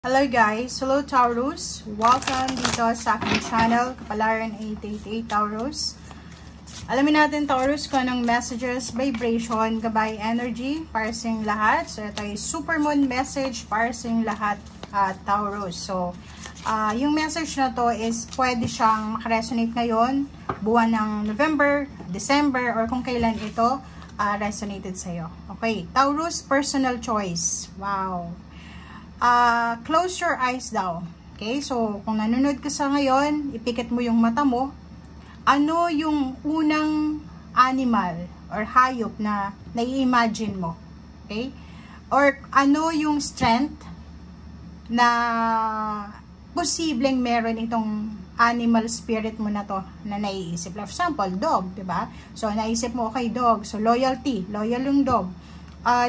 Hello guys! Hello Taurus! Welcome dito sa aking channel, Kapalaran 888 Taurus. Alamin natin Taurus kung anong messages, vibration, gabay energy para sa inyong lahat. So ito ay supermoon message para sa inyong lahat Taurus. So yung message na to is pwede siyang makaresonate ngayon, buwan ng November, December, or kung kailan ito resonated sa'yo. Okay, Taurus, personal choice. Wow! Close your eyes daw. Okay, so kung nanonood ka sa ngayon, ipikit mo yung mata mo. Ano yung unang animal or hayop na nai-imagine mo? Okay? Or ano yung strength na posibleng meron itong animal spirit mo na to na naiisip? For example, dog, diba? So, naisip mo, okay, dog. So, loyalty. Loyal yung dog.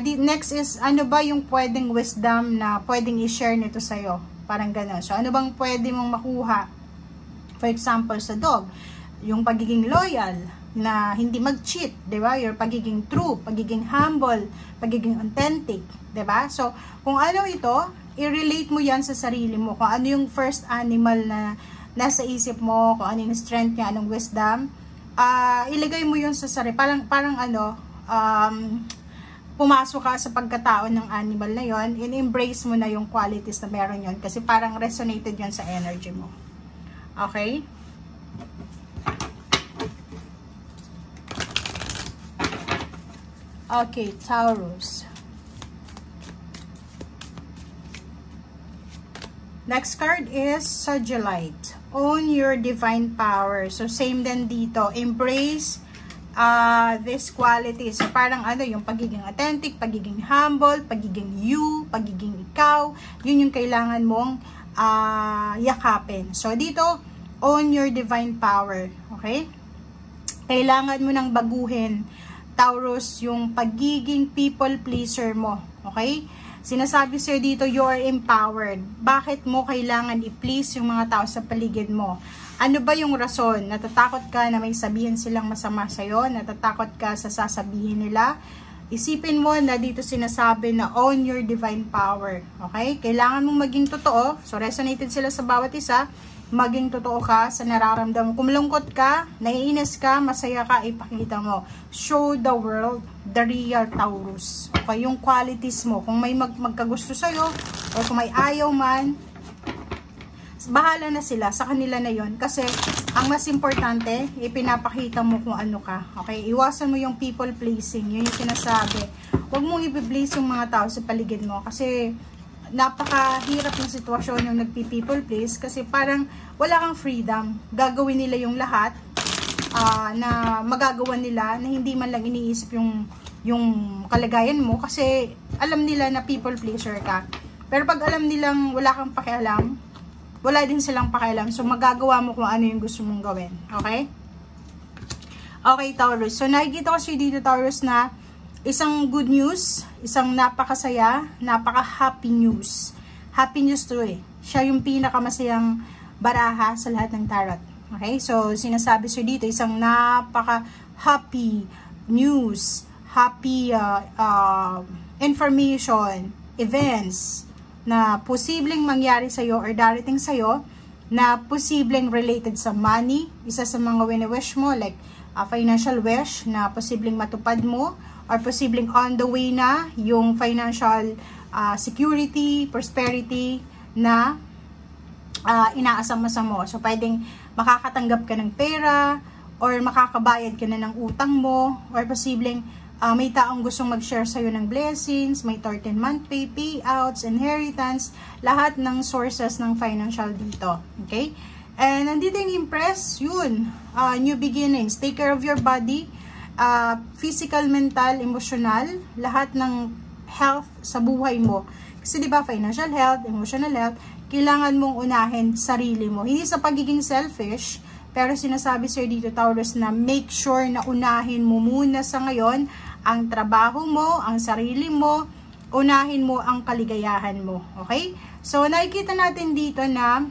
Next is, ano ba yung pwedeng wisdom na pwedeng i-share nito sa'yo? Parang gano'n. So, ano bang pwede mong makuha? For example, sa dog, yung pagiging loyal, na hindi mag-cheat, diba? Your pagiging true, pagiging humble, pagiging authentic, diba? So, kung ano ito, i-relate mo yan sa sarili mo. Kung ano yung first animal na nasa isip mo, kung ano yung strength niya, anong wisdom, ilagay mo yun sa sarili. Parang pumasok ka sa pagkatao ng animal na yon, in-embrace mo na yung qualities na meron yon kasi parang resonated yon sa energy mo. Okay? Okay, Taurus. Next card is Sagilite. Own your divine power. So, same din dito. Embrace this quality. So, parang ano, yung pagiging authentic, pagiging humble, pagiging you, pagiging ikaw, yun yung kailangan mong yakapin. So, dito, own your divine power. Okay? Kailangan mo nang baguhin, Taurus, yung pagiging people pleaser mo. Okay? Sinasabi sa'yo dito, you are empowered. Bakit mo kailangan i-please yung mga tao sa paligid mo? Ano ba yung rason? Natatakot ka na may sabihin silang masama sa'yo? Natatakot ka sa sasabihin nila? Isipin mo na dito sinasabi na own your divine power. Okay? Kailangan mong maging totoo. So, resonated sila sa bawat isa. Maging totoo ka sa nararamdaman. Kung malungkot ka, naiinis ka, masaya ka, ipakita mo. Show the world the real Taurus. Okay? Yung qualities mo. Kung may magkagusto sa'yo, o kung may ayaw man, bahala na sila, sa kanila na yon. Kasi, ang mas importante, ipinapakita mo kung ano ka. Okay? Iwasan mo yung people pleasing. Yun yung sinasabi. Huwag mong i-please yung mga tao sa paligid mo. Kasi, napakahirap ng sitwasyon yung nagpi-people please. Kasi parang, wala kang freedom. Gagawin nila yung lahat na magagawa nila na hindi man lang iniisip yung kalagayan mo. Kasi, alam nila na people pleaser ka. Pero pag alam nilang wala kang pakialam, wala din silang pakialam. So, magagawa mo kung ano yung gusto mong gawin. Okay? Okay, Taurus. So, nakikita ko siya dito, Taurus, na isang good news, isang napakasaya, napaka-happy news. Happy news to eh. Siya yung pinakamasayang baraha sa lahat ng tarot. Okay? So, sinasabi siya dito, isang napaka-happy news, happy information, events, na posibleng mangyari sa'yo or darating sa'yo na posibleng related sa money. Isa sa mga wini-wish mo, like financial wish na posibleng matupad mo or posibleng on the way na yung financial security, prosperity na inaasam-asam mo. So, pwedeng makakatanggap ka ng pera or makakabayad ka na ng utang mo or posibleng may taong gustong mag-share sa'yo ng blessings, may 13-month pay, payouts, inheritance, lahat ng sources ng financial dito. Okay? And nandito yung Empress, yun, new beginnings. Take care of your body, physical, mental, emotional, lahat ng health sa buhay mo. Kasi diba, financial health, emotional health, kailangan mong unahin sarili mo. Hindi sa pagiging selfish, pero sinasabi sa'yo dito, Taurus, na make sure na unahin mo muna sa ngayon ang trabaho mo, ang sarili mo, unahin mo ang kaligayahan mo. Okay? So, nakikita natin dito na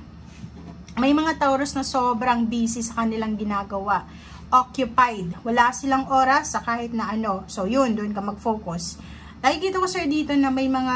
may mga Taurus na sobrang busy sa kanilang ginagawa. Occupied. Wala silang oras sa kahit na ano. So, yun, doon ka mag-focus. Nakikita ko sir dito na may mga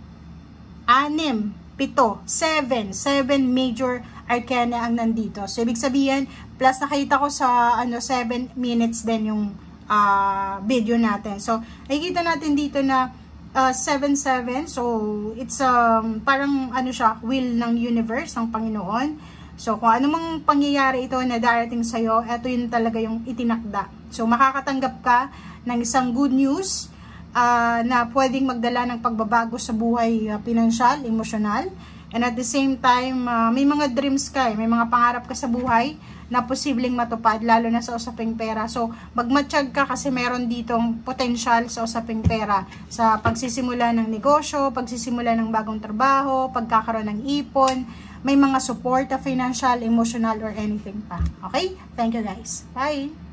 6, 7, 7 major arcana ang nandito. So, ibig sabihin, plus nakita ko sa 7 minutes din yung video natin. So, nakikita natin dito na 7-7. So, it's parang siya, will ng universe, ng Panginoon. So, kung ano mang pangyayari ito na darating sa'yo, ito yun talaga yung itinakda. So, makakatanggap ka ng isang good news na pwedeng magdala ng pagbabago sa buhay pinansyal, emosyonal. And at the same time, may mga dreams ka, may mga pangarap ka sa buhay na posibleng matupad, lalo na sa usaping pera. So, magmatsyag ka kasi meron ditong potential sa usaping pera. Sa pagsisimula ng negosyo, pagsisimula ng bagong trabaho, pagkakaroon ng ipon, may mga support, financial, emotional, or anything pa. Okay? Thank you guys. Bye!